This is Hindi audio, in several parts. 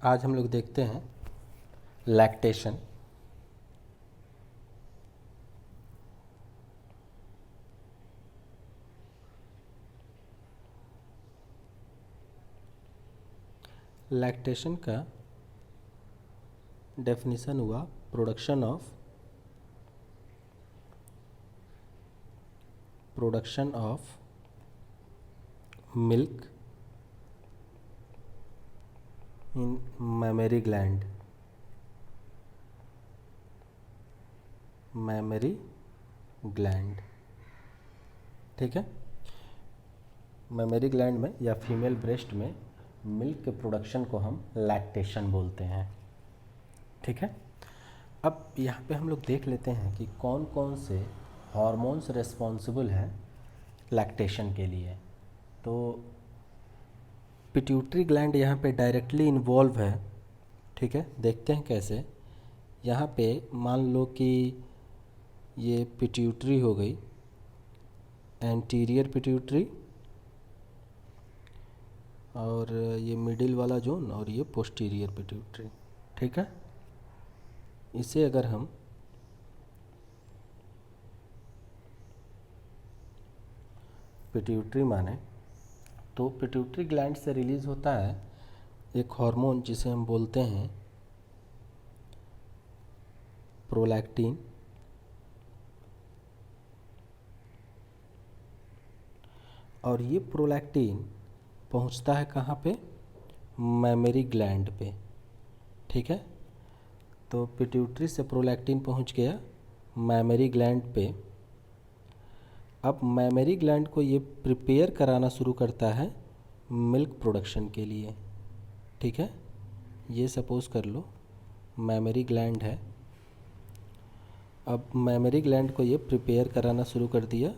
आज हम लोग देखते हैं लैक्टेशन। लैक्टेशन का डेफिनेशन हुआ production of milk in mammary gland. ठीक है, मैमरी ग्लैंड में या फीमेल ब्रेस्ट में मिल्क के प्रोडक्शन को हम लैक्टेशन बोलते हैं। ठीक है, अब यहाँ पे हम लोग देख लेते हैं कि कौन कौन से हार्मोन्स रिस्पॉन्सिबल हैं लैक्टेशन के लिए। तो पिट्यूटरी ग्लैंड यहाँ पे डायरेक्टली इन्वॉल्व है। ठीक है, देखते हैं कैसे। यहाँ पे मान लो कि ये पिट्यूटरी हो गई, एंटीरियर पिट्यूटरी, और ये मिडिल वाला जोन, और ये पोस्टीरियर पिट्यूटरी। ठीक है, इसे अगर हम पिट्यूटरी माने तो पिट्यूटरी ग्लैंड से रिलीज होता है एक हार्मोन जिसे हम बोलते हैं प्रोलैक्टिन। और ये प्रोलैक्टिन पहुंचता है कहाँ पे? मैमरी ग्लैंड पे। ठीक है, तो पिट्यूटरी से प्रोलैक्टिन पहुंच गया मैमरी ग्लैंड पे। अब मैमरी ग्लैंड को ये प्रिपेयर कराना शुरू करता है मिल्क प्रोडक्शन के लिए। ठीक है, ये सपोज़ कर लो मैमरी ग्लैंड है। अब मैमरी ग्लैंड को ये प्रिपेयर कराना शुरू कर दिया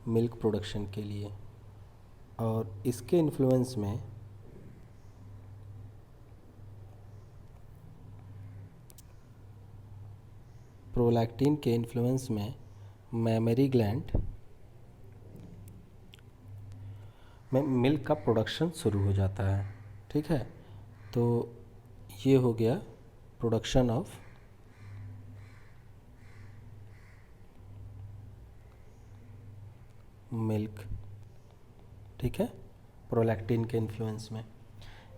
मिल्क प्रोडक्शन के लिए, और इसके इन्फ्लुएंस में प्रोलैक्टिन के इन्फ्लुएंस में मैमरी ग्लैंड में मिल्क का प्रोडक्शन शुरू हो जाता है। ठीक है, तो ये हो गया प्रोडक्शन ऑफ मिल्क। ठीक है, प्रोलैक्टिन के इन्फ्लुएंस में।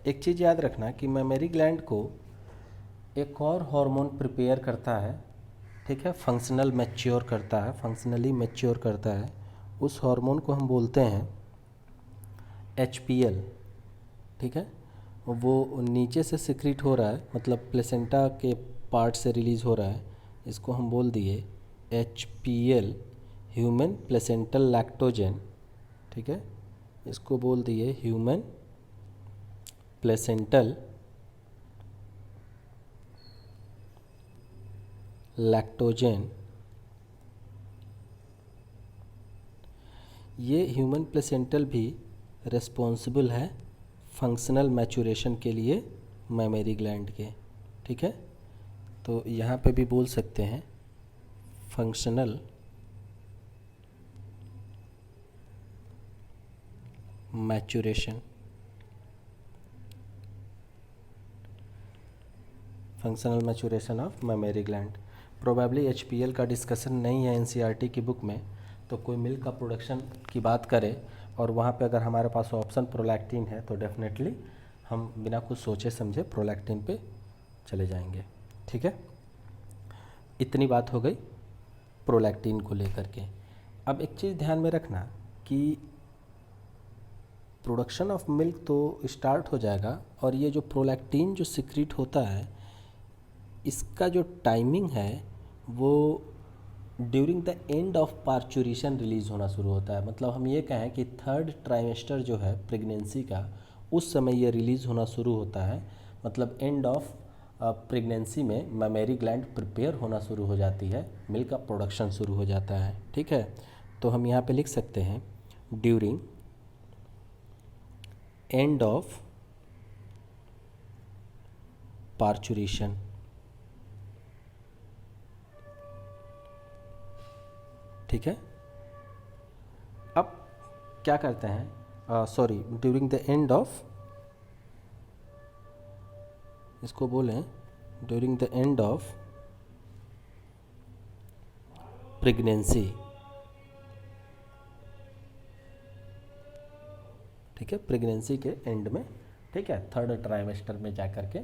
एक चीज़ याद रखना कि मैमरी ग्लैंड को एक और हार्मोन प्रिपेयर करता है। ठीक है, फंक्शनली मैच्योर करता है। उस हार्मोन को हम बोलते हैं HPL। ठीक है, वो नीचे से सिक्रीट हो रहा है, मतलब प्लेसेंटा के पार्ट से रिलीज़ हो रहा है। इसको हम बोल दिए HPL, ह्यूमन प्लेसेंटल लैक्टोजेन। ठीक है, इसको बोल दिए ह्यूमन प्लेसेंटल लैक्टोजेन। ये ह्यूमन प्लेसेंटल भी रिस्पॉन्सिबल है फंक्शनल मैचुरेशन के लिए मैमरी ग्लैंड के। ठीक है, तो यहाँ पे भी बोल सकते हैं functional maturation of mammary gland. Probably HPL का डिस्कशन नहीं है NCERT की बुक में, तो कोई मिल्क का प्रोडक्शन की बात करे और वहाँ पे अगर हमारे पास ऑप्शन प्रोलैक्टिन है तो डेफिनेटली हम बिना कुछ सोचे समझे प्रोलैक्टिन पे चले जाएंगे। ठीक है, इतनी बात हो गई प्रोलैक्टिन को लेकर के। अब एक चीज़ ध्यान में रखना कि प्रोडक्शन ऑफ मिल्क तो स्टार्ट हो जाएगा, और ये जो प्रोलैक्टिन जो सिक्रीट होता है इसका जो टाइमिंग है वो during the end of parturition release होना शुरू होता है। मतलब हम ये कहें कि 3rd ट्राइमेस्टर जो है प्रेगनेंसी का, उस समय ये रिलीज़ होना शुरू होता है। मतलब एंड ऑफ प्रेगनेंसी में मैमरी ग्लैंड प्रिपेयर होना शुरू हो जाती है, मिल्क का प्रोडक्शन शुरू हो जाता है। ठीक है, तो हम यहाँ पे लिख सकते हैं ड्यूरिंग एंड ऑफ पार्चुरेशन। ठीक है, अब क्या करते हैं, ड्यूरिंग द एंड ऑफ इसको बोलें during the end of pregnancy, ठीक है, प्रेगनेंसी के एंड में, ठीक है, थर्ड ट्राइमेस्टर में जा कर के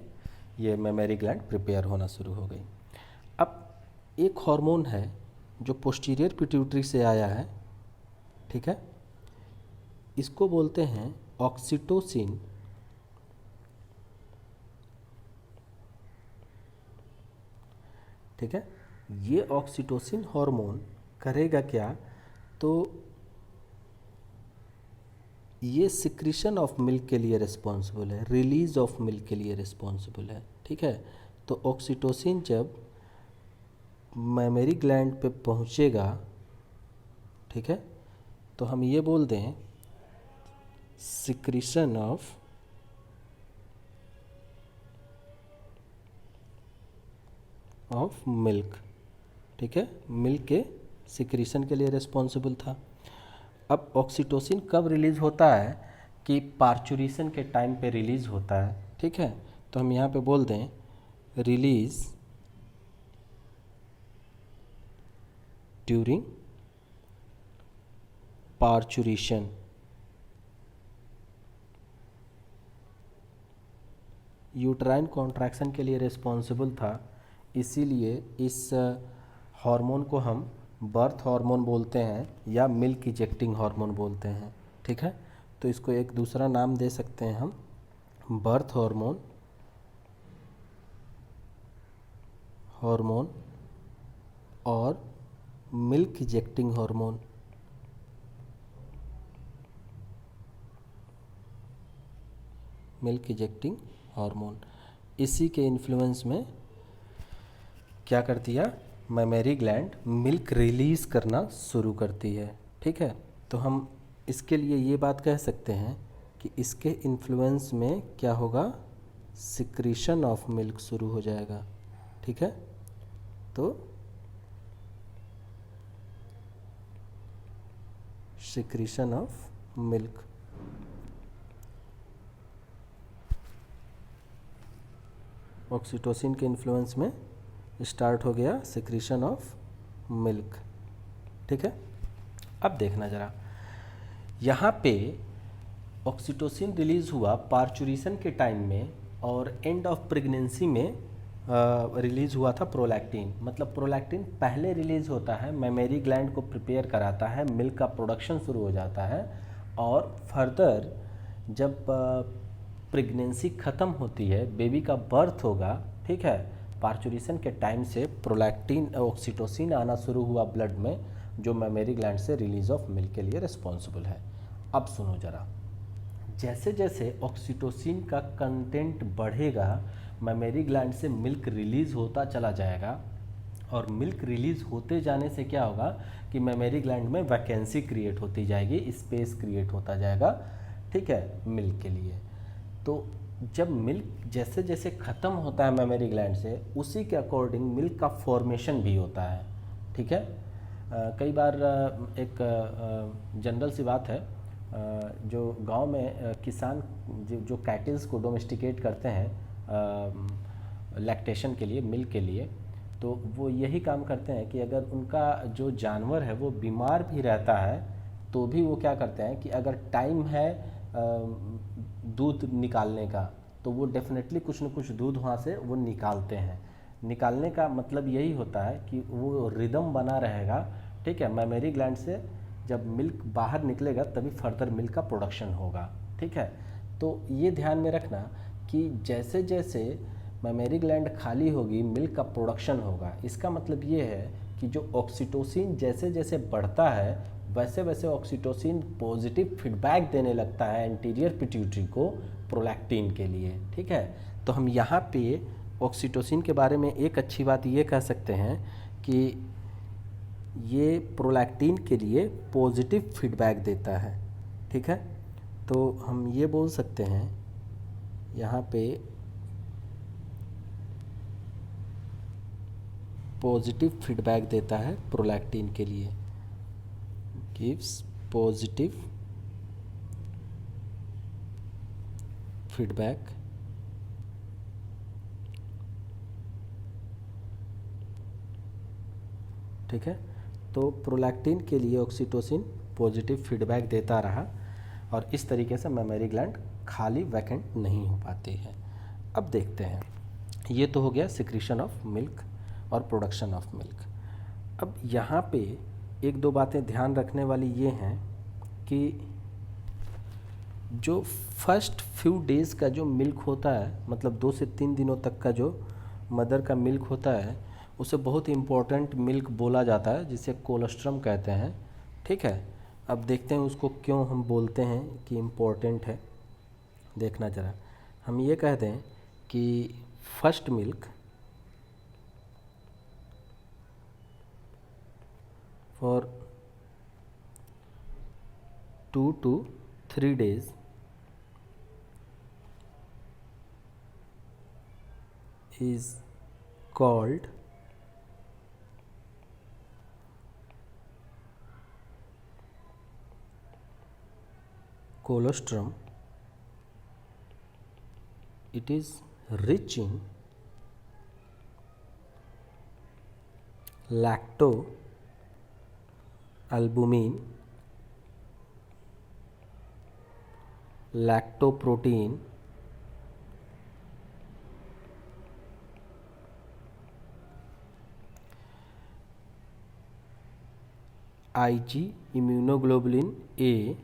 ये मेमोरी ग्लैंड प्रिपेयर होना शुरू हो गई। अब एक हार्मोन है जो पोस्टीरियर पिट्यूटरी से आया है, ठीक है, इसको बोलते हैं ऑक्सीटोसिन। ठीक है, ये ऑक्सीटोसिन हार्मोन करेगा क्या, तो ये सिक्रीशन ऑफ मिल्क के लिए रिस्पॉन्सिबल है, रिलीज ऑफ मिल्क के लिए रिस्पॉन्सिबल है। ठीक है, तो ऑक्सीटोसिन जब मेमोरी ग्लैंड पे पहुंचेगा, ठीक है, तो हम ये बोल दें सिक्रीशन ऑफ मिल्क। ठीक है, मिल्क के सिक्रीशन के लिए रिस्पॉन्सिबल था। अब ऑक्सीटोसिन कब रिलीज़ होता है कि पार्चुरेशन के टाइम पे रिलीज़ होता है। ठीक है, तो हम यहाँ पे बोल दें release during parturition. Uterine contraction के लिए रिस्पॉन्सिबल था, इसीलिए इस हार्मोन को हम बर्थ हार्मोन बोलते हैं या मिल्क इजेक्टिंग हार्मोन बोलते हैं। ठीक है, तो इसको एक दूसरा नाम दे सकते हैं हम, बर्थ हार्मोन और milk ejecting hormone. Milk ejecting hormone इसी के इन्फ्लुएंस में क्या करती है, मेमोरी ग्लैंड मिल्क रिलीज़ करना शुरू करती है। ठीक है, तो हम इसके लिए ये बात कह सकते हैं कि इसके इन्फ्लुएंस में क्या होगा, सिक्रीशन ऑफ मिल्क शुरू हो जाएगा। ठीक है, तो सिक्रीशन ऑफ मिल्क, ऑक्सीटोसिन के इन्फ्लुएंस में स्टार्ट हो गया सिक्रीशन ऑफ मिल्क। ठीक है, अब देखना ज़रा, यहाँ पे ऑक्सीटोसिन रिलीज़ हुआ पार्चुरेशन के टाइम में और एंड ऑफ प्रेगनेंसी में रिलीज़ हुआ था प्रोलैक्टिन। मतलब प्रोलैक्टिन पहले रिलीज़ होता है, मेमोरी ग्लैंड को प्रिपेयर कराता है, मिल्क का प्रोडक्शन शुरू हो जाता है, और फर्दर जब प्रेगनेंसी ख़त्म होती है, बेबी का बर्थ होगा, ठीक है, पार्चुरेशन के टाइम से प्रोलैक्टिन ऑक्सीटोसिन आना शुरू हुआ ब्लड में, जो मेमोरी ग्लैंड से रिलीज़ ऑफ मिल्क के लिए रिस्पॉन्सिबल है। अब सुनो ज़रा, जैसे जैसे ऑक्सीटोसिन का कंटेंट बढ़ेगा, मेमोरी ग्लैंड से मिल्क रिलीज़ होता चला जाएगा, और मिल्क रिलीज़ होते जाने से क्या होगा कि मेमोरी ग्लैंड में वैकेंसी क्रिएट होती जाएगी, स्पेस क्रिएट होता जाएगा, ठीक है, मिल्क के लिए। तो जब मिल्क जैसे जैसे ख़त्म होता है मेमोरी ग्लैंड से, उसी के अकॉर्डिंग मिल्क का फॉर्मेशन भी होता है। ठीक है, कई बार एक जनरल सी बात है, जो गांव में किसान जो कैटल्स को डोमेस्टिकेट करते हैं लैक्टेशन के लिए, मिल्क के लिए, तो वो यही काम करते हैं कि अगर उनका जो जानवर है वो बीमार भी रहता है, तो भी वो क्या करते हैं कि अगर टाइम है दूध निकालने का, तो वो डेफिनेटली कुछ न कुछ दूध वहाँ से वो निकालते हैं। निकालने का मतलब यही होता है कि वो रिदम बना रहेगा। ठीक है, मेमोरी ग्लैंड से जब मिल्क बाहर निकलेगा तभी फर्दर मिल्क का प्रोडक्शन होगा। ठीक है, तो ये ध्यान में रखना कि जैसे जैसे मेमोरी ग्लैंड खाली होगी, मिल्क का प्रोडक्शन होगा। इसका मतलब ये है कि जो ऑक्सीटोसिन जैसे जैसे बढ़ता है, वैसे वैसे ऑक्सीटोसिन पॉजिटिव फीडबैक देने लगता है एंटीरियर पिट्यूटरी को प्रोलैक्टिन के लिए। ठीक है, तो हम यहाँ पे ऑक्सीटोसिन के बारे में एक अच्छी बात ये कह सकते हैं कि ये प्रोलैक्टिन के लिए पॉजिटिव फीडबैक देता है। ठीक है, तो हम ये बोल सकते हैं यहाँ पे पॉजिटिव फीडबैक देता है प्रोलैक्टिन के लिए, गिव्स पॉजिटिव फीडबैक ठीक है। तो प्रोलैक्टिन के लिए ऑक्सीटोसिन पॉजिटिव फीडबैक देता रहा और इस तरीके से मेमोरी ग्लैंड खाली वैकेंट नहीं हो पाती है। अब देखते हैं, ये तो हो गया सिक्रीशन ऑफ मिल्क और प्रोडक्शन ऑफ मिल्क। अब यहाँ पे एक दो बातें ध्यान रखने वाली ये हैं कि जो फर्स्ट फ्यू डेज़ का जो मिल्क होता है, मतलब 2 से 3 दिनों तक का जो मदर का मिल्क होता है, उसे बहुत इम्पोर्टेंट मिल्क बोला जाता है, जिसे कोलोस्ट्रम कहते हैं। ठीक है। अब देखते हैं उसको क्यों हम बोलते हैं कि इम्पोर्टेंट है। देखना ज़रा, हम ये कहते हैं कि first milk for 2 to 3 days is called colostrum. It is rich in lactoalbumin, lactoprotein, IG immunoglobulin A.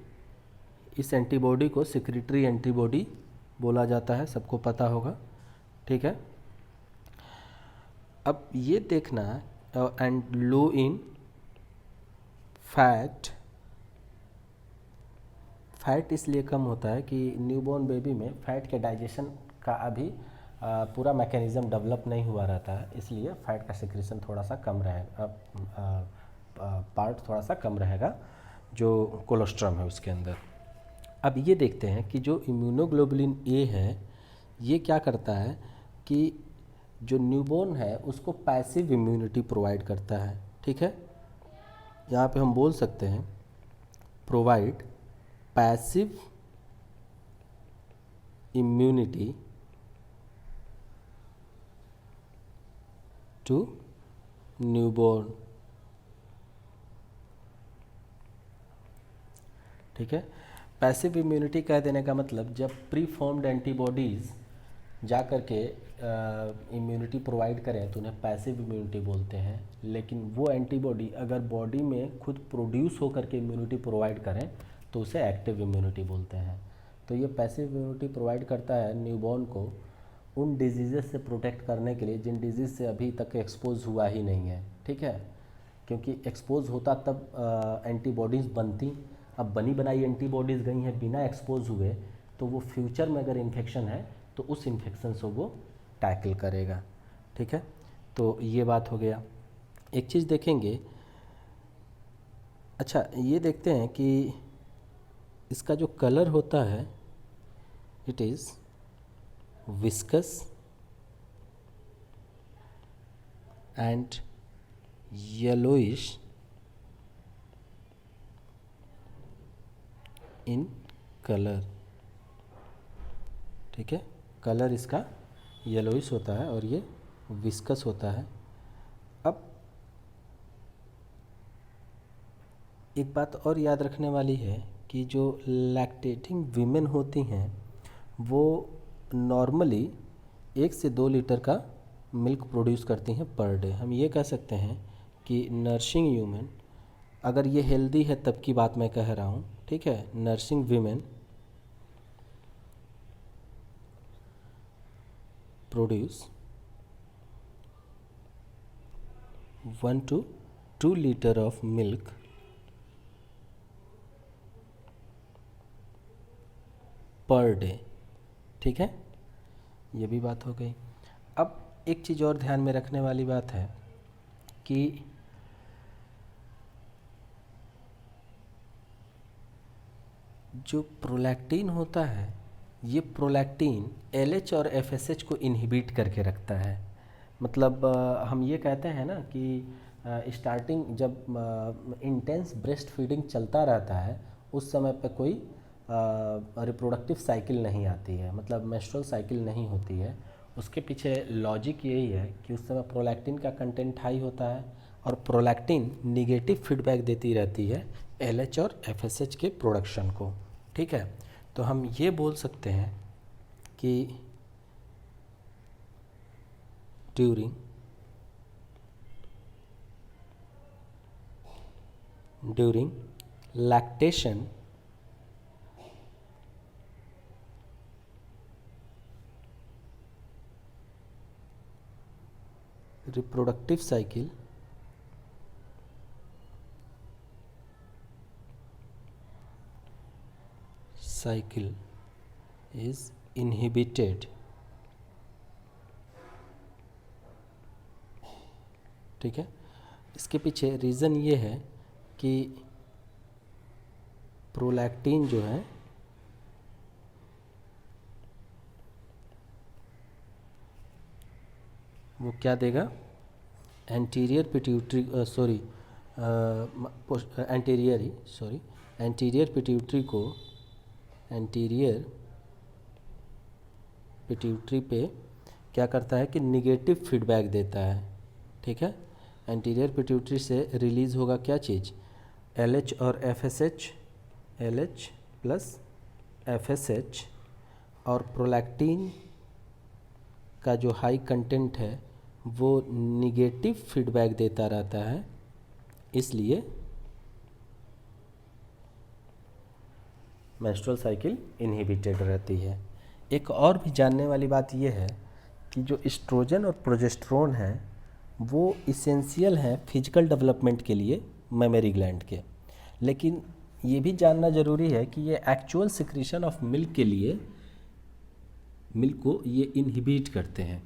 इस एंटीबॉडी को सिक्रिटरी एंटीबॉडी बोला जाता है, सबको पता होगा। ठीक है। अब ये देखना, and low in fat. Fat इसलिए कम होता है कि न्यूबॉर्न बेबी में फैट के डाइजेशन का अभी पूरा मैकेनिज़्म डेवलप नहीं हुआ रहता है, इसलिए फैट का सिक्रेशन थोड़ा सा कम रहेगा, पार्ट थोड़ा सा कम रहेगा जो कोलोस्ट्रम है उसके अंदर। अब ये देखते हैं कि जो इम्यूनोग्लोबुलिन ए है, ये क्या करता है कि जो न्यूबॉर्न है उसको पैसिव इम्यूनिटी प्रोवाइड करता है। ठीक है। यहाँ पे हम बोल सकते हैं provide passive immunity to newborn. ठीक है। पैसिव इम्यूनिटी कह देने का मतलब जब प्री फॉर्म्ड एंटीबॉडीज़ जा कर के इम्यूनिटी प्रोवाइड करें तो उन्हें पैसिव इम्यूनिटी बोलते हैं, लेकिन वो एंटीबॉडी अगर बॉडी में खुद प्रोड्यूस होकर के इम्यूनिटी प्रोवाइड करें तो उसे एक्टिव इम्यूनिटी बोलते हैं। तो ये पैसिव इम्यूनिटी प्रोवाइड करता है न्यूबॉर्न को उन डिजीज़ से प्रोटेक्ट करने के लिए जिन डिजीज़ से अभी तक एक्सपोज हुआ ही नहीं है। ठीक है। क्योंकि एक्सपोज होता तब एंटीबॉडीज़ बनती, अब बनी बनाई एंटीबॉडीज़ गई हैं बिना एक्सपोज हुए, तो वो फ्यूचर में अगर इन्फेक्शन है तो उस इन्फेक्शन से वो टैकल करेगा। ठीक है। तो ये बात हो गया। एक चीज़ देखेंगे, अच्छा ये देखते हैं कि इसका जो कलर होता है it is viscous and yellowish in colour. ठीक है। कलर इसका येलोइश होता है और ये विस्कस होता है। अब एक बात और याद रखने वाली है कि जो लैक्टेटिंग वीमेन होती हैं वो नॉर्मली 1 से 2 लीटर का मिल्क प्रोड्यूस करती हैं पर डे। हम ये कह सकते हैं कि नर्सिंग ह्यूमन, अगर ये हेल्दी है तब की बात मैं कह रहा हूँ। ठीक है। Nursing women produce 1 to 2 litre of milk per day. ठीक है। ये भी बात हो गई। अब एक चीज़ और ध्यान में रखने वाली बात है कि जो प्रोलैक्टिन होता है, ये प्रोलैक्टिन एलएच और एफएसएच को इनहिबिट करके रखता है। मतलब हम ये कहते हैं ना कि स्टार्टिंग जब इंटेंस ब्रेस्ट फीडिंग चलता रहता है उस समय पे कोई रिप्रोडक्टिव साइकिल नहीं आती है, मतलब मेंस्ट्रुअल साइकिल नहीं होती है। उसके पीछे लॉजिक यही है कि उस समय प्रोलैक्टिन का कंटेंट हाई होता है और प्रोलैक्टिन निगेटिव फीडबैक देती रहती है LH और FSH के प्रोडक्शन को। ठीक है, तो हम ये बोल सकते हैं कि during lactation reproductive cycle is inhibited। ठीक है, इसके पीछे रीज़न ये है कि प्रोलैक्टिन जो है वो क्या देगा, एंटीरियर पिट्यूटरी एंटीरियर पिट्यूटरी पे क्या करता है कि निगेटिव फीडबैक देता है। ठीक है, एंटीरियर पिट्यूटरी से रिलीज़ होगा क्या चीज़, LH और FSH, LH प्लस FSH, और प्रोलैक्टिन का जो हाई कंटेंट है वो निगेटिव फीडबैक देता रहता है, इसलिए मेंस्ट्रुअल साइकिल इनहिबिटेड रहती है। एक और भी जानने वाली बात यह है कि जो एस्ट्रोजन और प्रोजेस्टेरोन है वो इसेंशियल हैं फिजिकल डेवलपमेंट के लिए मेमरी ग्लैंड के, लेकिन ये भी जानना ज़रूरी है कि ये एक्चुअल सिक्रीशन ऑफ मिल्क के लिए मिल्क को ये इनहिबिट करते हैं।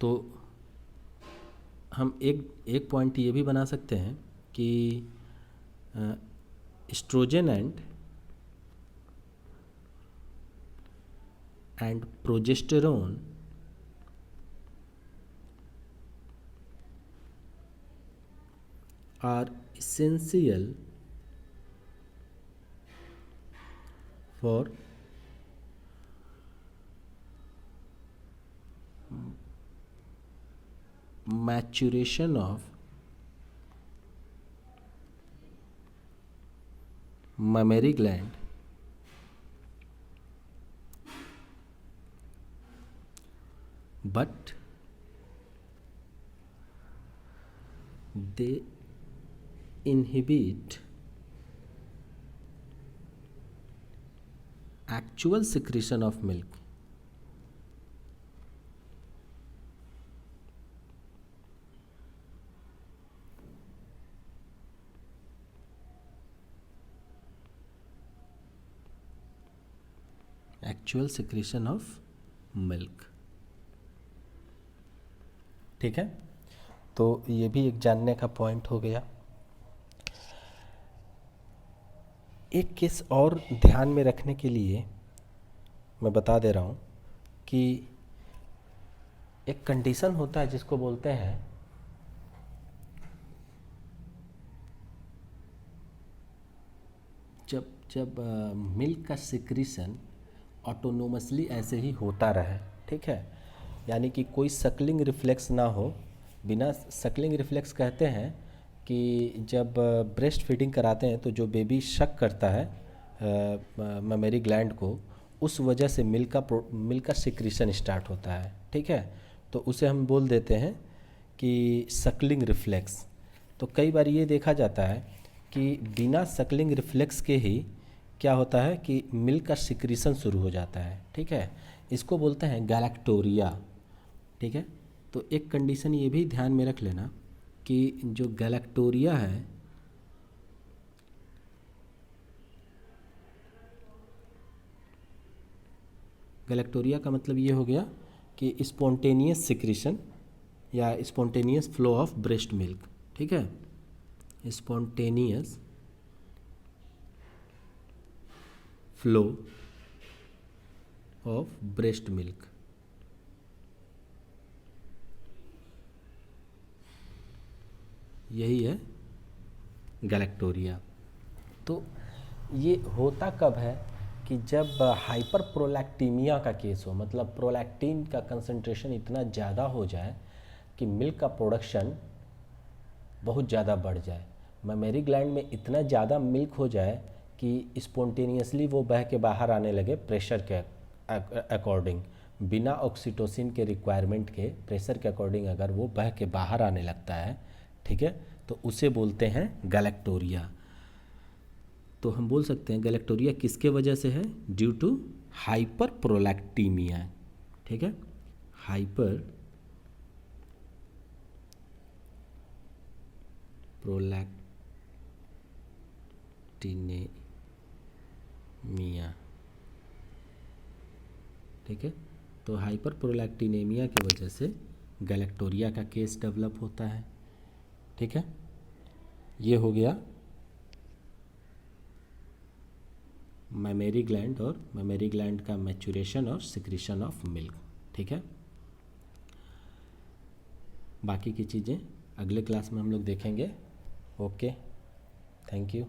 तो हम एक पॉइंट ये भी बना सकते हैं कि estrogen and progesterone are essential for maturation of mammary gland but they inhibit actual secretion of milk। Actual secretion of milk. ठीक है, तो ये भी एक जानने का पॉइंट हो गया। एक केस और ध्यान में रखने के लिए मैं बता दे रहा हूँ कि एक कंडीशन होता है जिसको बोलते हैं जब मिल्क का सिक्रीशन ऑटोनोमसली ऐसे ही होता रहे। ठीक है, यानी कि कोई सकलिंग रिफ्लेक्स ना हो। बिना सकलिंग रिफ्लेक्स कहते हैं कि जब ब्रेस्ट फीडिंग कराते हैं तो जो बेबी शक करता है ममेरी ग्लैंड को, उस वजह से मिल्क का सिक्रीशन स्टार्ट होता है। ठीक है, तो उसे हम बोल देते हैं कि सकलिंग रिफ्लेक्स। तो कई बार ये देखा जाता है कि बिना सकलिंग रिफ्लेक्स के ही क्या होता है कि मिल्क का सिक्रीशन शुरू हो जाता है। ठीक है, इसको बोलते हैं गैलेक्टोरिया। ठीक है, तो एक कंडीशन ये भी ध्यान में रख लेना कि जो गैलेक्टोरिया है गैलेक्टोरिया का मतलब ये हो गया कि स्पॉन्टेनियस सिक्रीशन या spontaneous flow of breast milk. ठीक है, spontaneous flow of breast milk. यही है गैलेक्टोरिया। तो ये होता कब है कि जब हाइपर प्रोलैक्टीमिया का केस हो, मतलब प्रोलैक्टिन का कंसंट्रेशन इतना ज़्यादा हो जाए कि मिल्क का प्रोडक्शन बहुत ज़्यादा बढ़ जाए, मेमोरी ग्लैंड में इतना ज़्यादा मिल्क हो जाए कि स्पॉन्टेनियसली वो बह के बाहर आने लगे प्रेशर के अकॉर्डिंग, बिना ऑक्सीटोसिन के रिक्वायरमेंट के प्रेशर के अकॉर्डिंग अगर वो बह के बाहर आने लगता है, ठीक है, तो उसे बोलते हैं गैलेक्टोरिया। तो हम बोल सकते हैं गैलेक्टोरिया किसके वजह से है? ड्यू टू हाइपर प्रोलैक्टीमिया, ठीक है, हाइपर प्रोलैक्टिनेमिया, ठीक है। तो हाइपर प्रोलैक्टिनेमिया की वजह से गैलेक्टोरिया का केस डेवलप होता है, ठीक है। ये हो गया मेमोरी ग्लैंड और मेमोरी ग्लैंड का मैच्योरेशन और सिक्रीशन ऑफ मिल्क, ठीक है। बाकी की चीज़ें अगले क्लास में हम लोग देखेंगे। Okay, thank you.